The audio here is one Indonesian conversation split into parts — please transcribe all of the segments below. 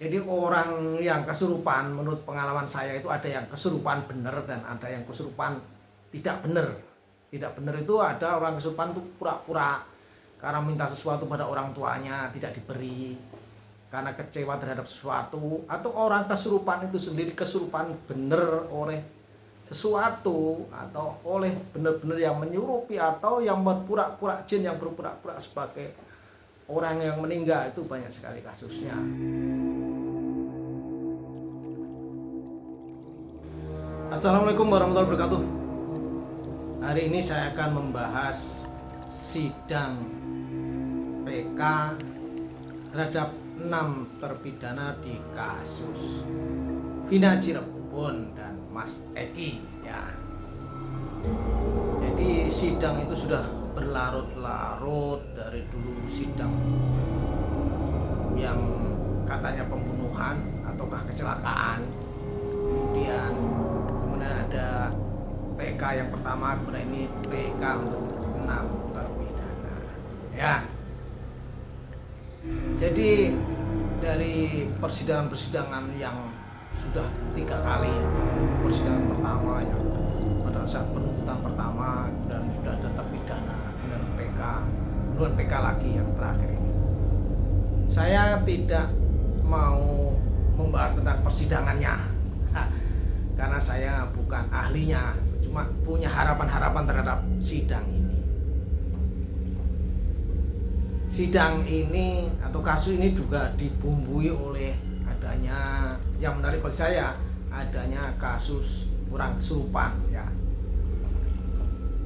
Jadi orang yang kesurupan menurut pengalaman saya itu ada yang kesurupan benar dan ada yang kesurupan tidak benar. Tidak benar itu ada orang kesurupan itu pura-pura karena minta sesuatu pada orang tuanya tidak diberi, karena kecewa terhadap sesuatu, atau orang kesurupan itu sendiri kesurupan benar oleh sesuatu atau oleh benar-benar yang menyurupi atau yang membuat pura-pura jin yang berpura-pura sebagai orang yang meninggal. Itu banyak sekali kasusnya. Assalamualaikum warahmatullahi wabarakatuh. Hari ini saya akan membahas sidang PK terhadap 6 terpidana di kasus Vina Cirebon dan Mas Eki ya. Jadi sidang itu sudah berlarut-larut dari dulu, sidang yang katanya pembunuhan ataukah kecelakaan. Kemudian ada PK yang pertama, kemudian ini PK untuk 6 terpidana ya. Jadi dari persidangan-persidangan yang sudah 3 kali ya. Persidangan pertama yang pada saat penuntutan pertama, dan sudah ada terpidana, dan PK, kemudian PK lagi yang terakhir ini. Saya tidak mau membahas tentang persidangannya karena saya bukan ahlinya, cuma punya harapan-harapan terhadap sidang ini. Sidang ini atau kasus ini juga dibumbui oleh adanya, yang menarik bagi saya, adanya kasus orang kesurupan ya.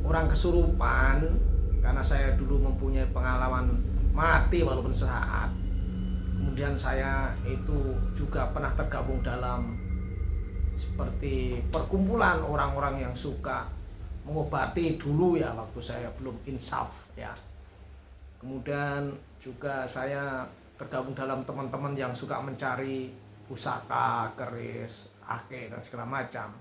Orang kesurupan, karena saya dulu mempunyai pengalaman mati walaupun sesaat. Kemudian saya itu juga pernah tergabung dalam seperti perkumpulan orang-orang yang suka mengobati dulu ya, waktu saya belum insaf ya. Kemudian juga saya tergabung dalam teman-teman yang suka mencari pusaka, keris, ake dan segala macam.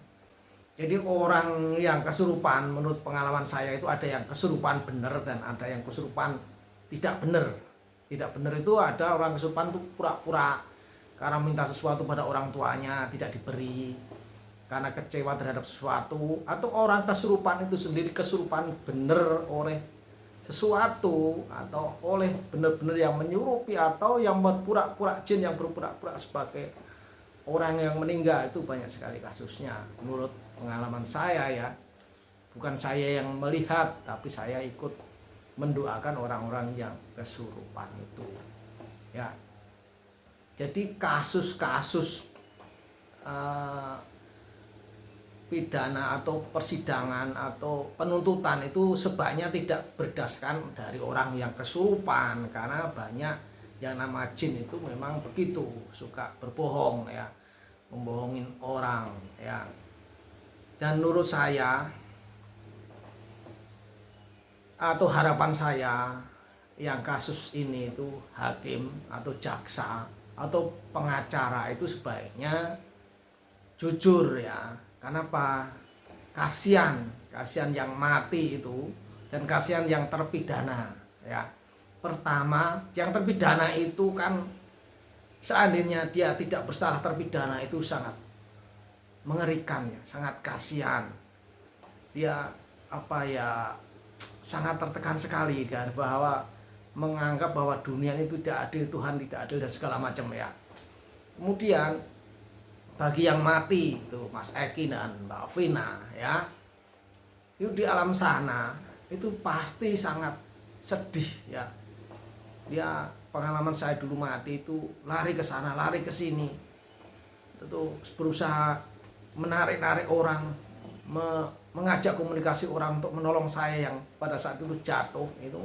Jadi orang yang kesurupan menurut pengalaman saya itu ada yang kesurupan benar dan ada yang kesurupan tidak benar. Tidak benar itu ada orang kesurupan itu pura-pura karena minta sesuatu pada orang tuanya tidak diberi, karena kecewa terhadap sesuatu, atau orang kesurupan itu sendiri kesurupan benar oleh sesuatu atau oleh benar-benar yang menyurupi atau yang membuat pura-pura jin yang berpura-pura sebagai orang yang meninggal. Itu banyak sekali kasusnya menurut pengalaman saya ya. Bukan saya yang melihat, tapi saya ikut mendoakan orang-orang yang kesurupan itu ya. Jadi kasus-kasus pidana atau persidangan atau penuntutan itu sebaiknya tidak berdasarkan dari orang yang kesurupan, karena banyak yang nama jin itu memang begitu, suka berbohong ya, membohongin orang ya. Dan menurut saya atau harapan saya, yang kasus ini itu hakim atau jaksa atau pengacara itu sebaiknya jujur ya. Kenapa? Kasihan yang mati itu dan kasihan yang terpidana ya. Pertama, yang terpidana itu kan seandainya dia tidak bersalah, terpidana itu sangat mengerikan ya, sangat kasihan. Dia sangat tertekan sekali kan, bahwa menganggap bahwa dunia itu tidak adil, Tuhan tidak adil dan segala macam ya. Kemudian bagi yang mati itu Mas Eki dan Mbak Vina ya, itu di alam sana itu pasti sangat sedih ya. Dia, pengalaman saya dulu mati itu lari ke sana, lari ke sini, itu berusaha menarik-narik orang, mengajak komunikasi orang untuk menolong saya yang pada saat itu jatuh, itu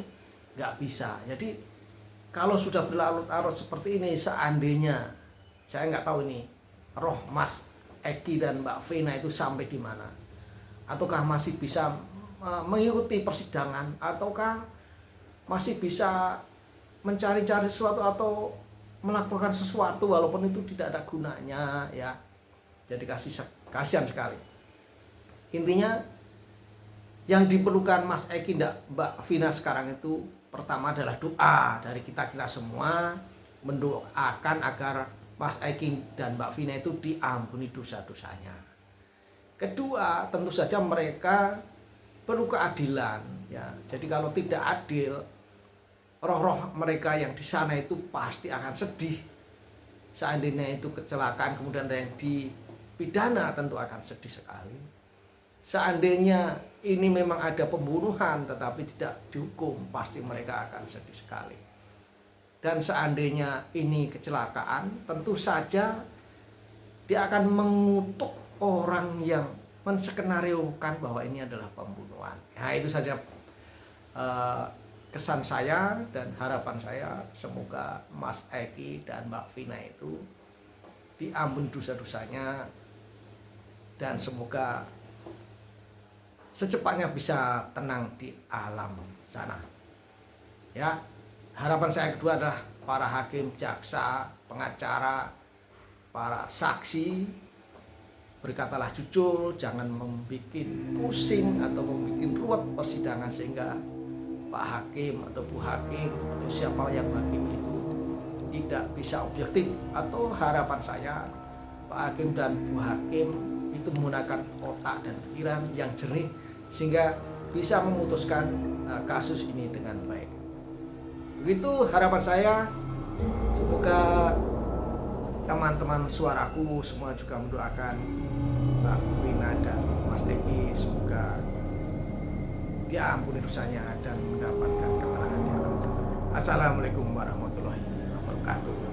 nggak bisa. Jadi kalau sudah berlarut-larut seperti ini, seandainya, saya nggak tahu ini roh Mas Eki dan Mbak Vina itu sampai di mana, ataukah masih bisa mengikuti persidangan, ataukah masih bisa mencari-cari sesuatu atau melakukan sesuatu walaupun itu tidak ada gunanya ya. Jadi kasihan sekali. Intinya yang diperlukan Mas Eki dan Mbak Vina sekarang itu pertama adalah doa dari kita semua, mendoakan agar Mas Eki dan Mbak Vina itu diampuni dosa-dosanya. Kedua, tentu saja mereka perlu keadilan ya. Jadi kalau tidak adil, roh-roh mereka yang di sana itu pasti akan sedih. Seandainya itu kecelakaan kemudian ada yang dipidana, tentu akan sedih sekali. Seandainya ini memang ada pembunuhan tetapi tidak dihukum, pasti mereka akan sedih sekali. Dan seandainya ini kecelakaan, tentu saja dia akan mengutuk orang yang menskenariokan bahwa ini adalah pembunuhan. Nah, itu saja kesan saya dan harapan saya, semoga Mas Eki dan Mbak Vina itu diampuni dosa-dosanya dan semoga secepatnya bisa tenang di alam sana. Ya, harapan saya kedua adalah para hakim, jaksa, pengacara, para saksi, berkatalah jujur, jangan membuat pusing atau membuat ruwet persidangan sehingga Pak Hakim atau Bu Hakim atau siapa yang hakim itu tidak bisa objektif. Atau harapan saya Pak Hakim dan Bu Hakim itu menggunakan otak dan pikiran yang jernih sehingga bisa memutuskan kasus ini dengan baik. Begitu harapan saya. Semoga teman-teman suaraku semua juga mendoakan Mbak Vina dan Mas Eki, semoga diampuni dosanya dan mendapatkan keterangan di alam sana. Assalamualaikum warahmatullahi wabarakatuh.